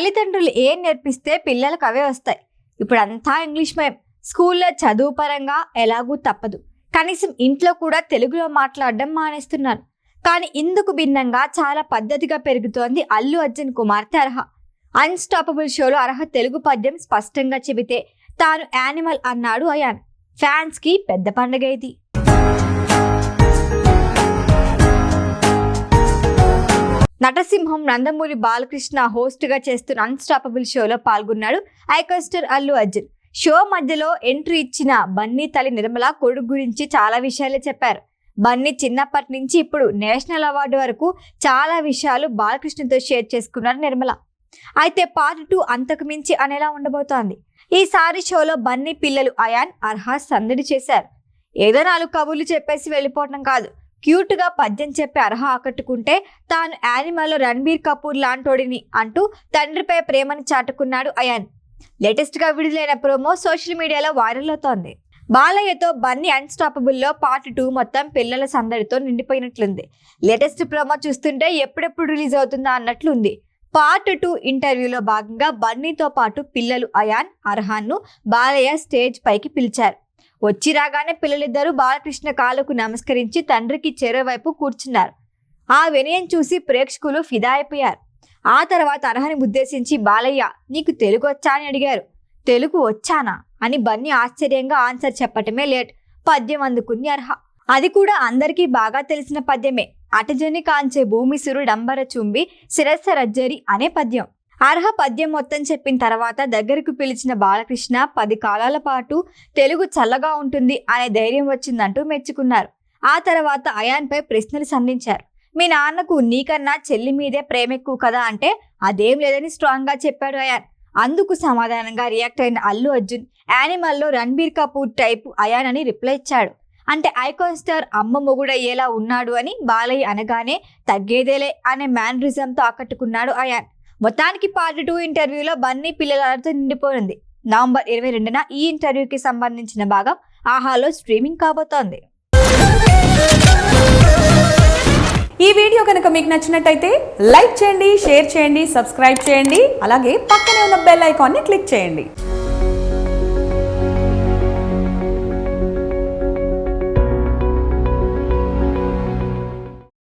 తల్లిదండ్రులు ఏం నేర్పిస్తే పిల్లలకు అవే వస్తాయి. ఇప్పుడు అంతా ఇంగ్లీష్ మీడియం. స్కూల్లో చదువు పరంగా ఎలాగూ తప్పదు. కనీసం ఇంట్లో కూడా తెలుగులో మాట్లాడడం మానేస్తున్నారు. కానీ ఇందుకు భిన్నంగా చాలా పద్ధతిగా పెరుగుతోంది అల్లు అర్జున్ కుమార్తె అర్హ. అన్స్టాపబుల్ షోలో అర్హ తెలుగు పద్యం స్పష్టంగా చెబితే తాను యానిమల్ అన్నాడు అయాన్. ఫ్యాన్స్ కి పెద్ద పండుగ ఇది. నటసింహం నందమూరి బాలకృష్ణ హోస్ట్ గా చేస్తున్న అన్స్టాపబుల్ షోలో పాల్గొన్నాడు icon star Allu Arjun. Show మధ్యలో ఎంట్రీ ఇచ్చిన బన్నీ తల్లి నిర్మల కొడుకు గురించి చాలా విషయాలే చెప్పారు. బన్నీ చిన్నప్పటి నుంచి ఇప్పుడు నేషనల్ అవార్డు వరకు చాలా విషయాలు బాలకృష్ణతో షేర్ చేసుకున్నారు నిర్మల. అయితే పార్ట్ 2 అంతకు మించి అనేలా ఉండబోతోంది. ఈసారి షోలో బన్నీ పిల్లలు అయాన్, అర్హ సందడి చేశారు. ఏదో 4 కబుర్లు చెప్పేసి వెళ్ళిపోవడం కాదు, క్యూట్ గా పద్యం చెప్పి అర్హ ఆకట్టుకుంటే తాను యానిమల్లో రణబీర్ కపూర్ లాంటోడిని అంటూ తండ్రిపై ప్రేమను చాటుకున్నాడు అయాన్. లేటెస్ట్ గా విడుదలైన ప్రోమో సోషల్ మీడియాలో వైరల్ అవుతోంది. బాలయ్యతో బన్నీ అన్స్టాపబుల్ లో పార్ట్ 2 మొత్తం పిల్లల సందడితో నిండిపోయినట్లుంది. లేటెస్ట్ ప్రోమో చూస్తుంటే ఎప్పుడెప్పుడు రిలీజ్ అవుతుందా అన్నట్లుంది. పార్ట్ 2 ఇంటర్వ్యూలో భాగంగా బన్నీతో పాటు పిల్లలు అయాన్, అర్హాన్ను బాలయ్య స్టేజ్ పైకి పిలిచారు. వచ్చి రాగానే పిల్లలిద్దరూ బాలకృష్ణ కాళ్ళకు నమస్కరించి తండ్రికి చెరోవైపు కూర్చున్నారు. ఆ వినయం చూసి ప్రేక్షకులు ఫిదా అయిపోయారు. ఆ తర్వాత అర్హని ఉద్దేశించి బాలయ్య, నీకు తెలుగు వచ్చా అని అడిగారు. తెలుగు వచ్చానా అని బన్నీ ఆశ్చర్యంగా ఆన్సర్ చెప్పటమే లేట్. పద్యం అందుకుంది అర్హ. అది కూడా అందరికీ బాగా తెలిసిన పద్యమే. అటజని కాంచే భూమి సురుడంబర చుంబి శిరస్స రజ్జరి అనే పద్యం. అర్హ పద్యం మొత్తం చెప్పిన తర్వాత దగ్గరకు పిలిచిన బాలకృష్ణ 10 కాలాల పాటు తెలుగు చల్లగా ఉంటుంది అనే ధైర్యం వచ్చిందంటూ మెచ్చుకున్నారు. ఆ తర్వాత అయాన్ పై ప్రశ్నలు సంధించారు. మీ నాన్నకు నీకన్నా చెల్లి మీదే ప్రేమ ఎక్కువ కదా అంటే అదేం లేదని స్ట్రాంగ్ గా చెప్పాడు అయాన్. అందుకు సమాధానంగా రియాక్ట్ అయిన అల్లు అర్జున్ యానిమల్లో రణబీర్ కపూర్ టైపు అయాన్ అని రిప్లై ఇచ్చాడు. అంటే ఐకాన్ స్టార్ అమ్మ మొగుడయ్యేలా ఉన్నాడు అని బాలయ్య అనగానే తగ్గేదేలే అనే మేనరిజంతో ఆకట్టుకున్నాడు అయాన్. మొత్తానికి పార్ట్ 2 ఇంటర్వ్యూలో బన్నీ పిల్లలతో నిండిపోయింది. నవంబర్ 22న ఈ ఇంటర్వ్యూకి సంబంధించిన భాగం ఆహాలో స్ట్రీమింగ్ కాబోతోంది. ఈ వీడియో కనుక మీకు నచ్చినట్టయితే లైక్ చేయండి, షేర్ చేయండి, సబ్స్క్రైబ్ చేయండి. అలాగే పక్కనే ఉన్న బెల్ ఐకాన్ని క్లిక్ చేయండి.